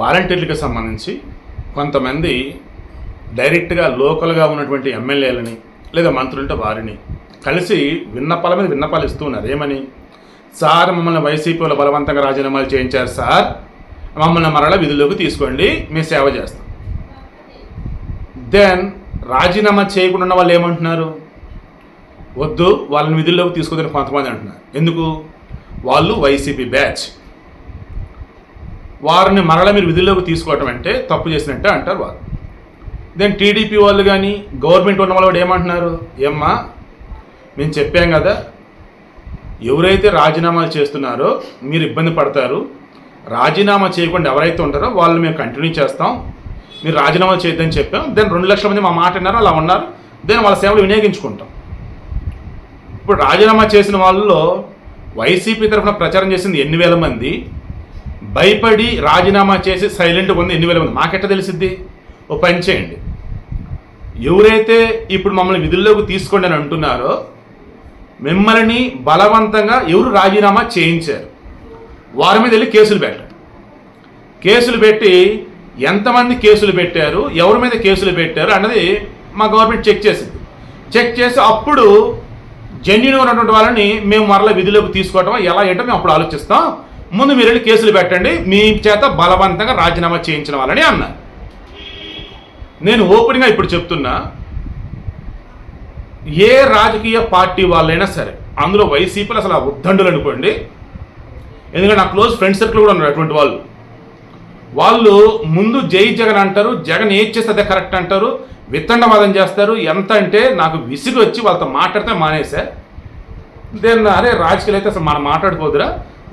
వాలంటీర్లకు సంబంధించి కొంతమంది డైరెక్ట్గా లోకల్గా ఉన్నటువంటి ఎమ్మెల్యేలని లేదా మంత్రులంటే వారిని కలిసి విన్నపాల మీద విన్నపాలు ఇస్తూ ఉన్నారు. ఏమని? సార్, మమ్మల్ని వైసీపీలో బలవంతంగా రాజీనామాలు చేయించారు సార్, మమ్మల్ని మరలా విధుల్లోకి తీసుకోండి, మేము సేవ చేస్తాం. దెన్ రాజీనామా చేయకుండా ఉన్న వాళ్ళు ఏమంటున్నారు? వద్దు, వాళ్ళని విధుల్లోకి తీసుకోదని కొంతమంది అంటున్నారు. ఎందుకు? వాళ్ళు వైసీపీ బ్యాచ్, వారిని మరలా మీరు విధుల్లోకి తీసుకోవటం అంటే తప్పు చేసినట్టే అంటారు వాళ్ళు. దెన్ టీడీపీ వాళ్ళు కానీ గవర్నమెంట్ ఉన్న వాళ్ళు ఏమంటున్నారు? ఏమ్మా, మేము చెప్పాం కదా, ఎవరైతే రాజీనామాలు చేస్తున్నారో మీరు ఇబ్బంది పడతారు, రాజీనామా చేయకుండా ఎవరైతే ఉంటారో వాళ్ళు మేము కంటిన్యూ చేస్తాం, మీరు రాజీనామా చేయొద్దని చెప్పాం. దెన్ 2 లక్షల మంది మా మాట విన్నారు, అలా ఉన్నారు. దెన్ వాళ్ళ సేవలు వినియోగించుకుంటాం. ఇప్పుడు రాజీనామా చేసిన వాళ్ళలో వైసీపీ తరఫున ప్రచారం చేసింది 8,000 మంది, భయపడి రాజీనామా చేసి సైలెంట్గా ఉంది 8,000 మంది. మాకెట్ట తెలిసిద్ది? ఓ పని చేయండి, ఎవరైతే ఇప్పుడు మమ్మల్ని విధుల్లోకి తీసుకోండి అని అంటున్నారో మిమ్మల్ని బలవంతంగా ఎవరు రాజీనామా చేయించారు వారి మీద వెళ్ళి కేసులు పెట్టండి. కేసులు పెట్టి ఎంతమంది కేసులు పెట్టారు, ఎవరి మీద కేసులు పెట్టారు అన్నది మా గవర్నమెంట్ చెక్ చేసింది. చెక్ చేసి అప్పుడు జెన్యూన్గా ఉన్నటువంటి వాళ్ళని మేము మరలా విధుల్లోకి తీసుకోవటం ఎలా ఏంటో మేము అప్పుడు ఆలోచిస్తాం, ముందు మీరు వెళ్ళి కేసులు పెట్టండి, మీ చేత బలవంతంగా రాజీనామా చేయించిన వాళ్ళని అన్నారు. నేను ఓపెన్గా ఇప్పుడు చెప్తున్నా, ఏ రాజకీయ పార్టీ వాళ్ళైనా సరే, అందులో వైసీపీలు అసలు ఉద్దండులు అనుకోండి, ఎందుకంటే నా క్లోజ్ ఫ్రెండ్ సర్కిల్ కూడా ఉన్నారు అటువంటి వాళ్ళు ముందు జై జగన్ అంటారు, జగన్ ఏది చేస్తే అదే కరెక్ట్ అంటారు, వితండవాదం చేస్తారు. ఎంత అంటే నాకు విసిగి వచ్చి వాళ్ళతో మాట్లాడితే మానేసా. దెన్ అరే రాజకీయాలు అయితే అసలు మనం మాట్లాడుకోదురా,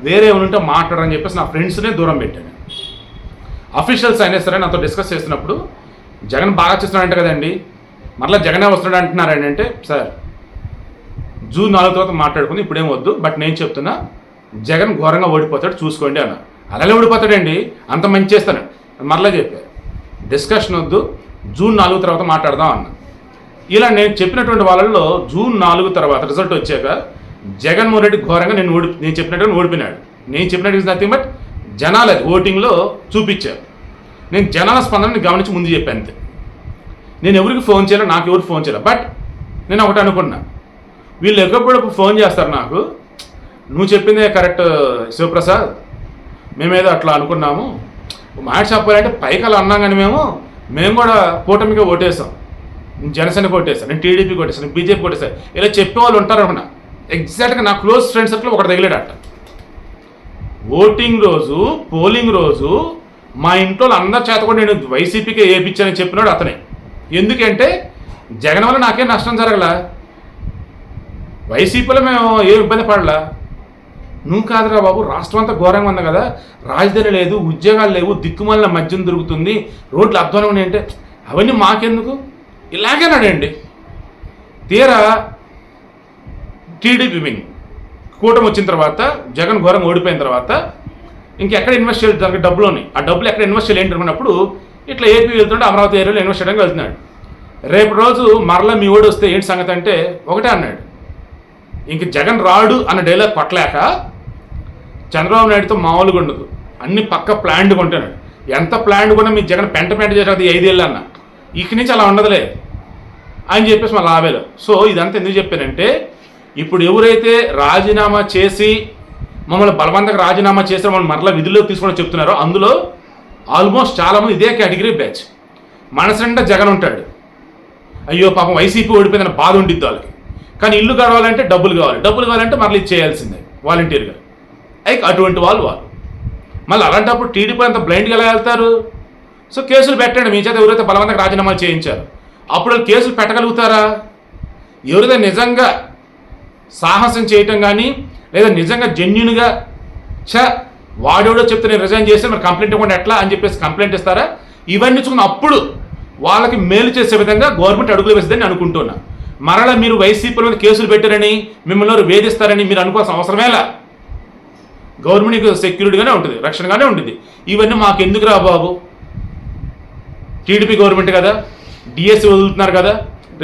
వేరే ఏమైనా మాట్లాడరని చెప్పేసి నా ఫ్రెండ్స్నే దూరం పెట్టాను. అఫీషియల్స్ అయినా సరే నాతో డిస్కస్ చేస్తున్నప్పుడు జగన్ బాగా చేస్తున్నాడంట కదండి, మరలా జగనే వస్తున్నాడు అంటున్నారని అంటే, సార్ జూన్ 4 తర్వాత మాట్లాడుకుని ఇప్పుడేం వద్దు, బట్ నేను చెప్తున్నా జగన్ ఘోరంగా ఓడిపోతాడు చూసుకోండి అన్న. అలాగే ఓడిపోతాడండి, అంత మంచి చేస్తాను మరలా చెప్పారు. డిస్కషన్ వద్దు, జూన్ 4 తర్వాత మాట్లాడదాం అన్న. ఇలా నేను చెప్పినటువంటి వాళ్ళల్లో జూన్ 4 తర్వాత రిజల్ట్ వచ్చాక జగన్మోహన్ రెడ్డి ఘోరంగా నేను చెప్పినట్టుగా ఓడిపోయినాడు. నేను చెప్పినట్టు నథింగ్ బట్ జనాలు అది ఓటింగ్లో చూపించారు. నేను జనాల స్పందనని గమనించి ముందు చెప్పాను అంతే. నేను ఎవరికి ఫోన్ చేయాలి, నాకు ఎవరికి ఫోన్ చేయాలి, బట్ నేను ఒకటి అనుకున్నా, వీళ్ళు ఎక్కడప్పుడు ఫోన్ చేస్తారు నాకు, నువ్వు చెప్పిందే కరెక్ట్ శివప్రసాద్, మేమేదో అట్లా అనుకున్నాము, మాట చెప్పాలంటే పైకి అలా అన్నాం కానీ మేము కూడా కూటమిగా ఓటేసాం, జనసేనకి ఓటేసాను, నేను టీడీపీకి ఓటేసాను, బీజేపీకి ఓటేసాను, ఇలా చెప్పేవాళ్ళు ఉంటారు అనుకున్నా. ఎగ్జాక్ట్గా నా క్లోజ్ ఫ్రెండ్ సర్కిల్ ఒకటి తగిలాడట. ఓటింగ్ రోజు, పోలింగ్ రోజు మా ఇంట్లో అందరి చేత కూడా నేను వైసీపీకి వేయించానని చెప్పినాడు అతనే. ఎందుకంటే జగన్ వల్ల నాకేం నష్టం జరగలా, వైసీపీలో మేము ఏం ఇబ్బంది పడలా. నువ్వు కాదురా బాబు, రాష్ట్రం అంతా ఘోరంగా ఉంది కదా, రాజధాని లేదు, ఉద్యోగాలు లేవు, దిక్కుమాలిన మద్యం దొరుకుతుంది, రోడ్లు అధ్వానం ఉన్నాయి అంటే అవన్నీ మాకెందుకు, ఇలాగేనాడండి. తీరా టీడీపీ వింగ్ కూటమి వచ్చిన తర్వాత, జగన్ ఘోరంగా ఓడిపోయిన తర్వాత ఇంకెక్కడ ఇన్వెస్ట్ చేయాలి, దానికి డబ్బులు ఉన్నాయి, ఆ డబ్బులు ఎక్కడ ఇన్వెస్ట్ చేయాలి అనుకున్నప్పుడు ఇట్లా ఏపీ వెళ్తుంటే అమరావతి ఏరియాలో ఇన్వెస్ట్ చేయడానికి వెళ్తున్నాడు. రేపు రోజు మరలా మీ ఓడి వస్తే ఏంటి సంగతి అంటే ఒకటే అన్నాడు, ఇంక జగన్ రాడు అన్న డైలాగ్ కొట్టలేక చంద్రబాబు నాయుడుతో మామూలుగా ఉండదు, అన్ని పక్క ప్లాన్డ్గా ఉంటున్నాడు. ఎంత ప్లాన్డ్ కూడా మీ జగన్ పెంట చేసేది 5 ఏళ్ళు అన్న, ఇక్కడి నుంచి అలా ఉండదులే అని చెప్పేసి మళ్ళీ ఆవేలు. సో ఇదంతా ఎందుకు చెప్పానంటే, ఇప్పుడు ఎవరైతే రాజీనామా చేసి మమ్మల్ని బలవంతంగా రాజీనామా చేసి మమ్మల్ని మరలా విధుల్లో తీసుకోవడం చెప్తున్నారో అందులో ఆల్మోస్ట్ చాలామంది ఇదే కేటగిరీ బ్యాచ్. మనసంటే జగన్ ఉంటాడు, అయ్యో పాపం వైసీపీ ఓడిపోయిందని బాధ ఉండిద్ది వాళ్ళకి, కానీ ఇల్లు గడవాలంటే డబ్బులు కావాలంటే మరలా ఇది చేయాల్సిందే వాలంటీర్గా. అటువంటి వాళ్ళు మళ్ళీ అలాంటప్పుడు టీడీపీ అంత బ్లైండ్గా ఎలా వెళ్తారు? సో కేసులు పెట్టండి, మీ చేత ఎవరైతే బలవంతంగా రాజీనామాలు చేయించారు అప్పుడు వాళ్ళు కేసులు పెట్టగలుగుతారా? ఎవరైతే నిజంగా సాహసం చేయటం కానీ లేదా నిజంగా జెన్యున్గా వాడెవడో చెప్తే నేను రిజైన్ చేస్తే మరి కంప్లైంట్ ఇవ్వండి ఎట్లా అని చెప్పేసి కంప్లైంట్ ఇస్తారా? ఇవన్నీ చూసుకుని అప్పుడు వాళ్ళకి మేలు చేసే విధంగా గవర్నమెంట్ అడుగులు వేస్తుందని అనుకుంటున్నా. మరలా మీరు వైసీపీ మీద కేసులు పెట్టారని మిమ్మల్ని వేధిస్తారని మీరు అనుకోవాల్సిన అవసరమేలా. గవర్నమెంట్కి సెక్యూరిటీగానే ఉంటుంది, రక్షణగానే ఉంటుంది. ఇవన్నీ మాకు ఎందుకు రా బాబు, టీడీపీ గవర్నమెంట్ కదా, డిఎస్సి వదులుతున్నారు కదా,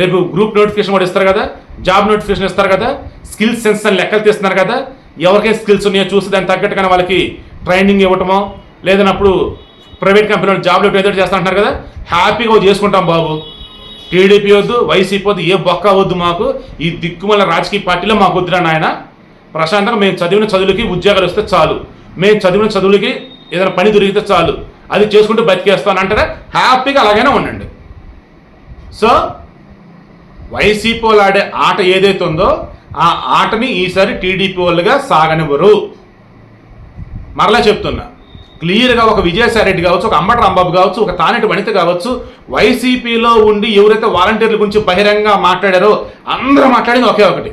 రేపు గ్రూప్ నోటిఫికేషన్ కూడా ఇస్తారు కదా, జాబ్ నోటిఫికేషన్ ఇస్తారు కదా, స్కిల్స్ సెన్సర్ లెక్కలు తీస్తున్నారు కదా, ఎవరికైనా స్కిల్స్ ఉన్నాయో చూసి దాన్ని తగ్గట్టుగానే వాళ్ళకి ట్రైనింగ్ ఇవ్వటమో లేదన్నప్పుడు ప్రైవేట్ కంపెనీలు జాబ్లు ఎదురు చేస్తా అంటున్నారు కదా, హ్యాపీగా చేసుకుంటాం బాబు. టీడీపీ వద్దు, వైసీపీ వద్దు, ఏ బొక్క వద్దు మాకు. ఈ దిక్కుమల రాజకీయ పార్టీలో మాకు వద్దురా నాయన. ప్రశాంతంగా మేము చదివిన చదువులకి ఉద్యోగాలు వస్తే చాలు, మేము చదివిన చదువులకి ఏదైనా పని దొరికితే చాలు, అది చేసుకుంటూ బతికేస్తాను అంటారా, హ్యాపీగా అలాగైనా ఉండండి. సో వైసీపీ వాళ్ళు ఆడే ఆట ఏదైతే ఉందో ఆ ఆటని ఈసారి టీడీపీ వాళ్ళుగా సాగనివ్వరు. మరలా చెప్తున్నా, క్లియర్గా ఒక విజయసాయి రెడ్డి కావచ్చు, ఒక అంబటి రాంబాబు కావచ్చు, ఒక తానేటి వనిత కావచ్చు, వైసీపీలో ఉండి ఎవరైతే వాలంటీర్ల గురించి బహిరంగంగా మాట్లాడారో అందరూ మాట్లాడింది ఒకే ఒకటి,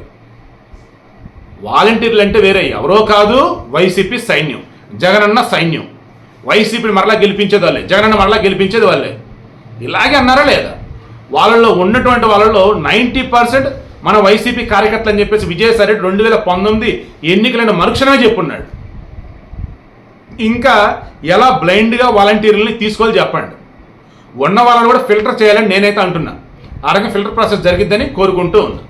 వాలంటీర్లు అంటే వేరే ఎవరో కాదు, వైసీపీ సైన్యం, జగనన్న సైన్యం. వైసీపీని మరలా గెలిపించేది వాళ్ళే, జగనన్న మరలా గెలిపించేది వాళ్ళే. ఇలాగే అన్నారా లేదా? వాళ్ళలో ఉన్నటువంటి వాళ్ళలో 90% మన వైసీపీ కార్యకర్తలు అని చెప్పేసి విజయసాయి రెడ్డి 2019 ఎన్నికలైన మరుక్షణమే చెప్పున్నాడు. ఇంకా ఎలా బ్లైండ్గా వాలంటీర్లని తీసుకోవాలి చెప్పండి. ఉన్న వాళ్ళని కూడా ఫిల్టర్ చేయాలని నేనైతే అంటున్నా. ఆ రకంగా ఫిల్టర్ ప్రాసెస్ జరిగిద్దని కోరుకుంటూ ఉన్నా.